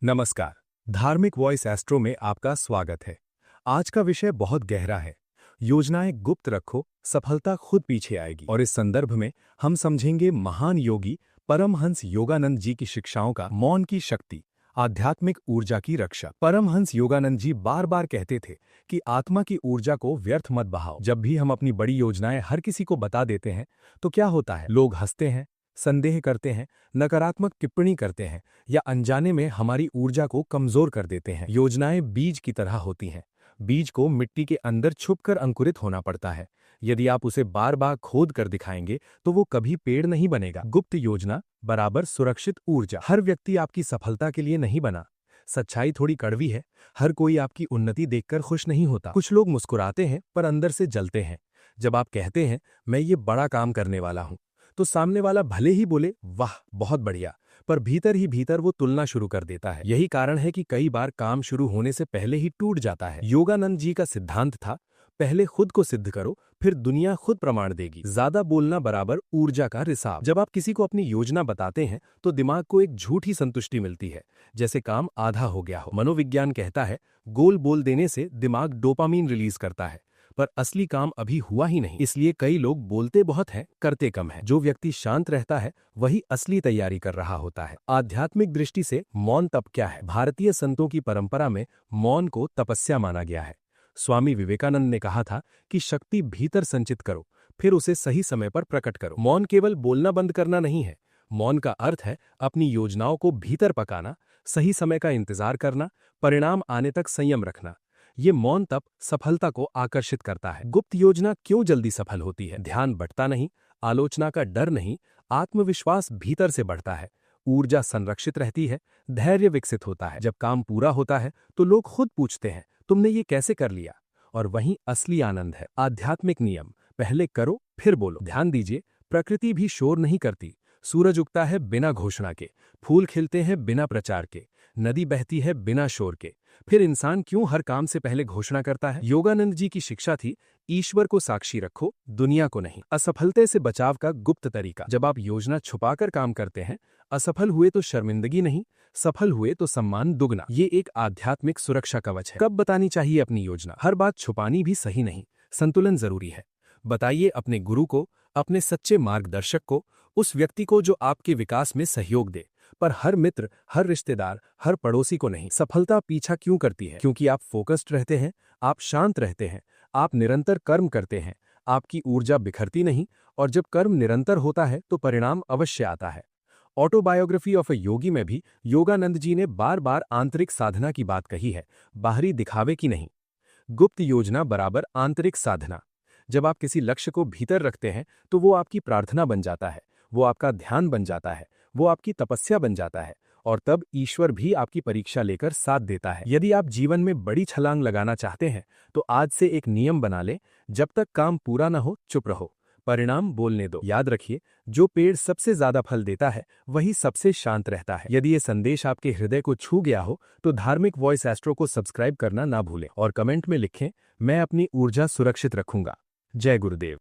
नमस्कार। धार्मिक voice astro में आपका स्वागत है। आज का विषय बहुत गहरा है। योजनाएं गुप्त रखो, सफलता खुद पीछे आएगी। और इस संदर्भ में हम समझेंगे महान योगी परमहंस योगानंद जी की शिक्षाओं का मौन की शक्ति, आध्यात्मिक ऊर्जा की रक्षा। परमहंस योगानंद जी बार बार कहते थे कि आत्मा की ऊर्जा को व्यर्थ मत बहाओ। जब भी हम अपनी बड़ी योजनाएं हर किसी को बता देते हैं तो क्या होता है? लोग हंसते हैं, संदेह करते हैं, नकारात्मक टिप्पणी करते हैं या अनजाने में हमारी ऊर्जा को कमजोर कर देते हैं। योजनाएं बीज की तरह होती हैं। बीज को मिट्टी के अंदर छुपकर अंकुरित होना पड़ता है। यदि आप उसे बार बार खोद कर दिखाएंगे तो वो कभी पेड़ नहीं बनेगा। गुप्त योजना बराबर सुरक्षित ऊर्जा। हर व्यक्ति आपकी सफलता के लिए नहीं बना। सच्चाई थोड़ी कड़वी है। हर कोई आपकी उन्नति देखकर खुश नहीं होता। कुछ लोग मुस्कुराते हैं पर अंदर से जलते हैं। जब आप कहते हैं मैं ये बड़ा काम करने वाला हूं, तो सामने वाला भले ही बोले वाह बहुत बढ़िया, पर भीतर ही भीतर वो तुलना शुरू कर देता है। यही कारण है कि कई बार काम शुरू होने से पहले ही टूट जाता है। योगानंद जी का सिद्धांत था, पहले खुद को सिद्ध करो, फिर दुनिया खुद प्रमाण देगी। ज्यादा बोलना बराबर ऊर्जा का रिसाव। जब आप किसी को अपनी योजना बताते हैं तो दिमाग को एक झूठी संतुष्टि मिलती है, जैसे काम आधा हो गया हो। मनोविज्ञान कहता है गोल बोल देने से दिमाग डोपामीन रिलीज करता है, पर असली काम अभी हुआ ही नहीं। इसलिए कई लोग बोलते बहुत हैं, करते कम है। जो व्यक्ति शांत रहता है वही असली तैयारी कर रहा होता है। आध्यात्मिक दृष्टि से मौन तप क्या है? भारतीय संतों की परंपरा में मौन को तपस्या माना गया है। स्वामी विवेकानंद ने कहा था कि शक्ति भीतर संचित करो, फिर उसे सही समय पर प्रकट करो। मौन केवल बोलना बंद करना नहीं है। मौन का अर्थ है अपनी योजनाओं को भीतर पकाना, सही समय का इंतजार करना, परिणाम आने तक संयम रखना। ये मौन तप सफलता को आकर्षित करता है। गुप्त योजना क्यों जल्दी सफल होती है? ध्यान बढ़ता नहीं, आलोचना का डर नहीं, आत्मविश्वास भीतर से बढ़ता है, ऊर्जा संरक्षित रहती है, धैर्य विकसित होता है। जब काम पूरा होता है तो लोग खुद पूछते हैं तुमने ये कैसे कर लिया? और वहीं असली आनंद है। आध्यात्मिक नियम, पहले करो फिर बोलो। ध्यान दीजिए, प्रकृति भी शोर नहीं करती। सूरज उगता है बिना घोषणा के, फूल खिलते हैं बिना प्रचार के, नदी बहती है बिना शोर के। फिर इंसान क्यों हर काम से पहले घोषणा करता है? योगानंद जी की शिक्षा थी, ईश्वर को साक्षी रखो, दुनिया को नहीं। असफलता से बचाव का गुप्त तरीका। जब आप योजना छुपाकर काम करते हैं, असफल हुए तो शर्मिंदगी नहीं, सफल हुए तो सम्मान दुगना। ये एक आध्यात्मिक सुरक्षा कवच है। कब बतानी चाहिए अपनी योजना? हर बात छुपानी भी सही नहीं, संतुलन जरूरी है। बताइए अपने गुरु को, अपने सच्चे मार्गदर्शक को, उस व्यक्ति को जो आपके विकास में सहयोग दे, पर हर मित्र, हर रिश्तेदार, हर पड़ोसी को नहीं। सफलता पीछा क्यों करती है? क्योंकि आप फोकस्ड रहते हैं, आप शांत रहते हैं, आप निरंतर कर्म करते हैं, आपकी ऊर्जा बिखरती नहीं। और जब कर्म निरंतर होता है तो परिणाम अवश्य आता है। ऑटोबायोग्राफी ऑफ अ योगी में भी योगानंद जी ने बार बार आंतरिक साधना की बात कही है, बाहरी दिखावे की नहीं। गुप्त योजना बराबर आंतरिक साधना। जब आप किसी लक्ष्य को भीतर रखते हैं तो वो आपकी प्रार्थना बन जाता है, वो आपका ध्यान बन जाता है, वो आपकी तपस्या बन जाता है, और तब ईश्वर भी आपकी परीक्षा लेकर साथ देता है। यदि आप जीवन में बड़ी छलांग लगाना चाहते हैं तो आज से एक नियम बना लें, जब तक काम पूरा न हो चुप रहो, परिणाम बोलने दो। याद रखिए, जो पेड़ सबसे ज्यादा फल देता है वही सबसे शांत रहता है। यदि ये संदेश आपके हृदय को छू गया हो तो धार्मिक वॉइस एस्ट्रो को सब्सक्राइब करना ना भूलें और कमेंट में लिखें, मैं अपनी ऊर्जा सुरक्षित रखूंगा। जय गुरुदेव।